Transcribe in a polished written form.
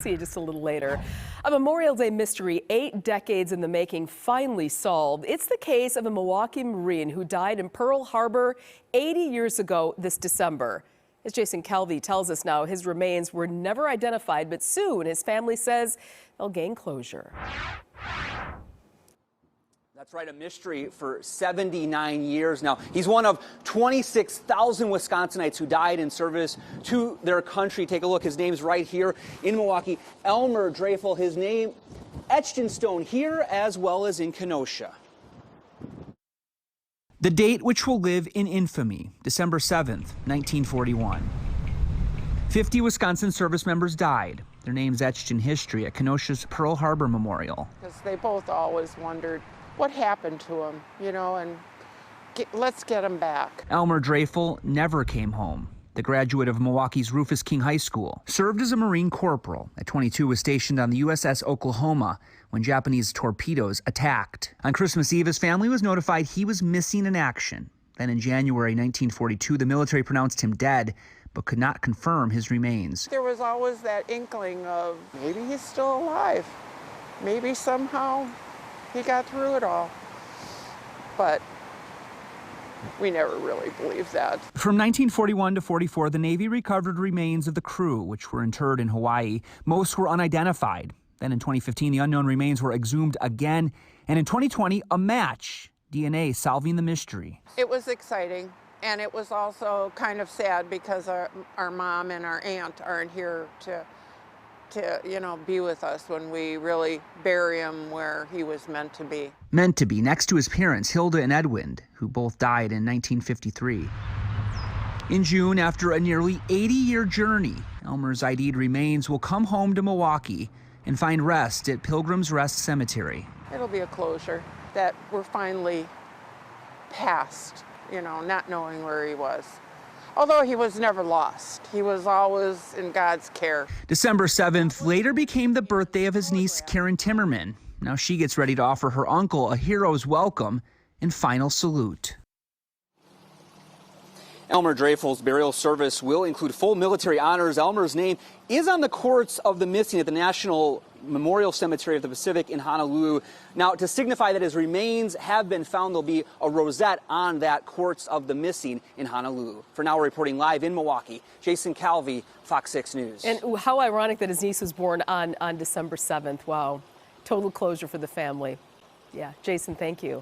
See you just a little later. A Memorial Day mystery 8 decades in the making finally solved. It's the case of a Milwaukee Marine who died in Pearl Harbor 80 years ago this December. As Jason Calvi tells us now, his remains were never identified, but soon his family says they'll gain closure. That's right, a mystery for 79 years now. He's one of 26,000 Wisconsinites who died in service to their country. Take a look, his name's right here in Milwaukee. Elmer Dreyfel, his name etched in stone here as well as in Kenosha. The date which will live in infamy, December 7th, 1941. 50 Wisconsin service members died. Their names etched in history at Kenosha's Pearl Harbor Memorial. Because they both always wondered what happened to him, and let's get him back. Elmer Dreyfel never came home. The graduate of Milwaukee's Rufus King High School served as a Marine corporal. At 22, was stationed on the USS Oklahoma when Japanese torpedoes attacked. On Christmas Eve, his family was notified he was missing in action. Then in January 1942, the military pronounced him dead, but could not confirm his remains. There was always that inkling of maybe he's still alive. Maybe somehow he got through it all. But we never really believed that. From 1941 to 44, the Navy recovered remains of the crew, which were interred in Hawaii. Most were unidentified. Then in 2015, the unknown remains were exhumed again. And in 2020, a match, DNA solving the mystery. It was exciting, and it was also kind of sad because our mom and our aunt aren't here to be with us when we really bury him where he was meant to be. Meant to be, next to his parents, Hilda and Edwin, who both died in 1953. In June, after a nearly 80-year journey, Elmer's ID'd remains will come home to Milwaukee and find rest at Pilgrim's Rest Cemetery. It'll be a closure that we're finally past, not knowing where he was. Although he was never lost. He was always in God's care. December 7th later became the birthday of his niece, Karen Timmerman. Now she gets ready to offer her uncle a hero's welcome and final salute. Elmer Dreyfel's burial service will include full military honors. Elmer's name is on the Courts of the Missing at the National Memorial Cemetery of the Pacific in Honolulu. Now, to signify that his remains have been found, there'll be a rosette on that Courts of the Missing in Honolulu. For now, reporting live in Milwaukee, Jason Calvi, Fox 6 News. And how ironic that his niece was born on December 7th. Wow. Total closure for the family. Yeah, Jason, thank you.